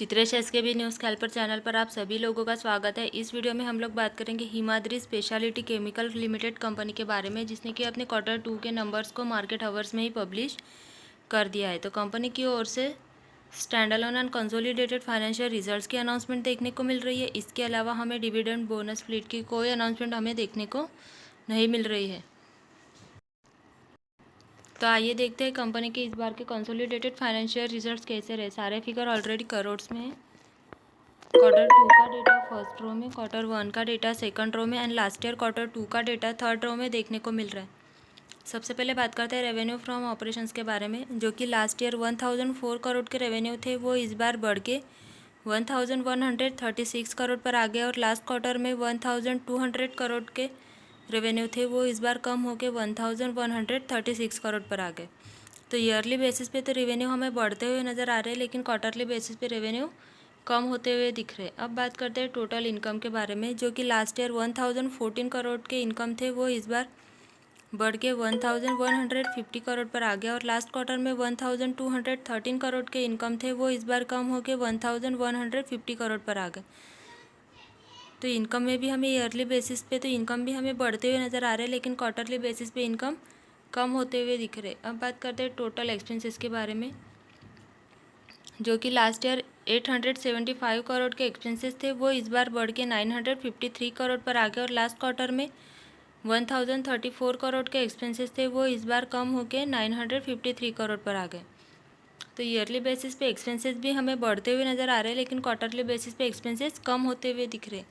Chitresh SKB news scalper channel पर आप सभी लोगों का स्वागत है। इस वीडियो में हम लोग बात करेंगे Himadri speciality chemical limited company के बारे में, जिसने कि अपने Q2 के नंबर्स को मार्केट हावर्स में ही पब्लिश कर दिया है। तो कंपनी की ओर से stand alone and consolidated financial results की अनाउंसमेंट देखने को मिल रही है। इसके अलावा हमें डिविडेंड बोनस फ्लीट की कोई अनाउंसमेंट हमें देखने को नहीं मिल रही है। तो आइए देखते हैं कंपनी के इस बार के कंसोलिडेटेड फाइनेंशियल रिजल्ट्स कैसे रहे। सारे फिगर ऑलरेडी करोड्स में है। Q2 का डेटा फर्स्ट रो में, Q1 का डेटा सेकंड रो में एंड लास्ट ईयर Q2 का डेटा थर्ड रो में देखने को मिल रहा है। सबसे पहले बात करते हैं रेवेन्यू फ्रॉम ऑपरेशंस के बारे में, जो कि लास्ट ईयर 1004 करोड़ के रेवेन्यू थे, वो इस बार बढ़ के 1136 करोड़ पर आ गए। और लास्ट क्वार्टर में 1200 करोड़ के रेवेन्यू थे, वो इस बार कम होकर 1136 करोड़ पर आ गए। तो ईयरली बेसिस पे तो रेवेन्यू हमें बढ़ते हुए नज़र आ रहे हैं, लेकिन क्वार्टरली बेसिस पे रेवेन्यू कम होते हुए दिख रहे हैं। अब बात करते हैं टोटल इनकम के बारे में, जो कि लास्ट ईयर 1014 करोड़ के इनकम थे, वो इस बार बढ़ के 1150 करोड़ पर आ गया। और लास्ट क्वार्टर में 1213 करोड़ के इनकम थे, वो इस बार कम होकर 1150 करोड़ पर आ गए। तो इनकम में भी हमें ईयरली बेसिस पे तो इनकम भी हमें बढ़ते हुए नज़र आ रहे हैं, लेकिन क्वार्टरली बेसिस पे इनकम कम होते हुए दिख रहे। अब बात करते हैं टोटल एक्सपेंसेस के बारे में, जो कि लास्ट ईयर 875 करोड़ के एक्सपेंसेस थे, वो इस बार बढ़ के 953 करोड़ पर आ गए। और लास्ट क्वार्टर में 1034 करोड़ के एक्सपेंसेस थे, वो इस बार कम होकर 953 करोड़ पर आ गए। तो ईयरली बेसिस पे एक्सपेंसेस भी हमें बढ़ते हुए नज़र आ रहे हैं, लेकिन क्वार्टरली बेसिस पे एक्सपेंसेस कम होते हुए दिख रहे।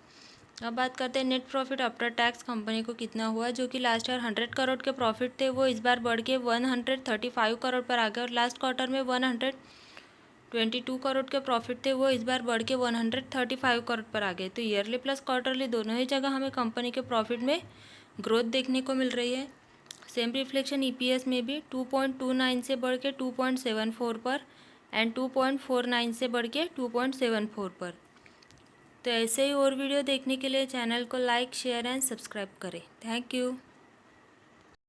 अब बात करते हैं net profit after tax company को कितना हुआ, जो कि लास्ट ईयर 100 करोड़ के प्रॉफिट थे, वो इस बार बढ़ के 135 करोड़ पर आ गए। और लास्ट क्वार्टर में 122 करोड़ के प्रॉफिट थे, वो इस बार बढ़ के 135 करोड़ पर आ गए। तो ईयरली प्लस क्वार्टरली दोनों ही जगह हमें कंपनी के प्रॉफिट में ग्रोथ देखने को मिल रही है। सेम रिफ्लेक्शन ईपीएस में भी 2.29 से बढ़ के 2.74 पर एंड 2.49 से बढ़ के 2.74 पर। तो ऐसे ही और वीडियो देखने के लिए चैनल को लाइक, शेयर एंड सब्सक्राइब करें। Thank you.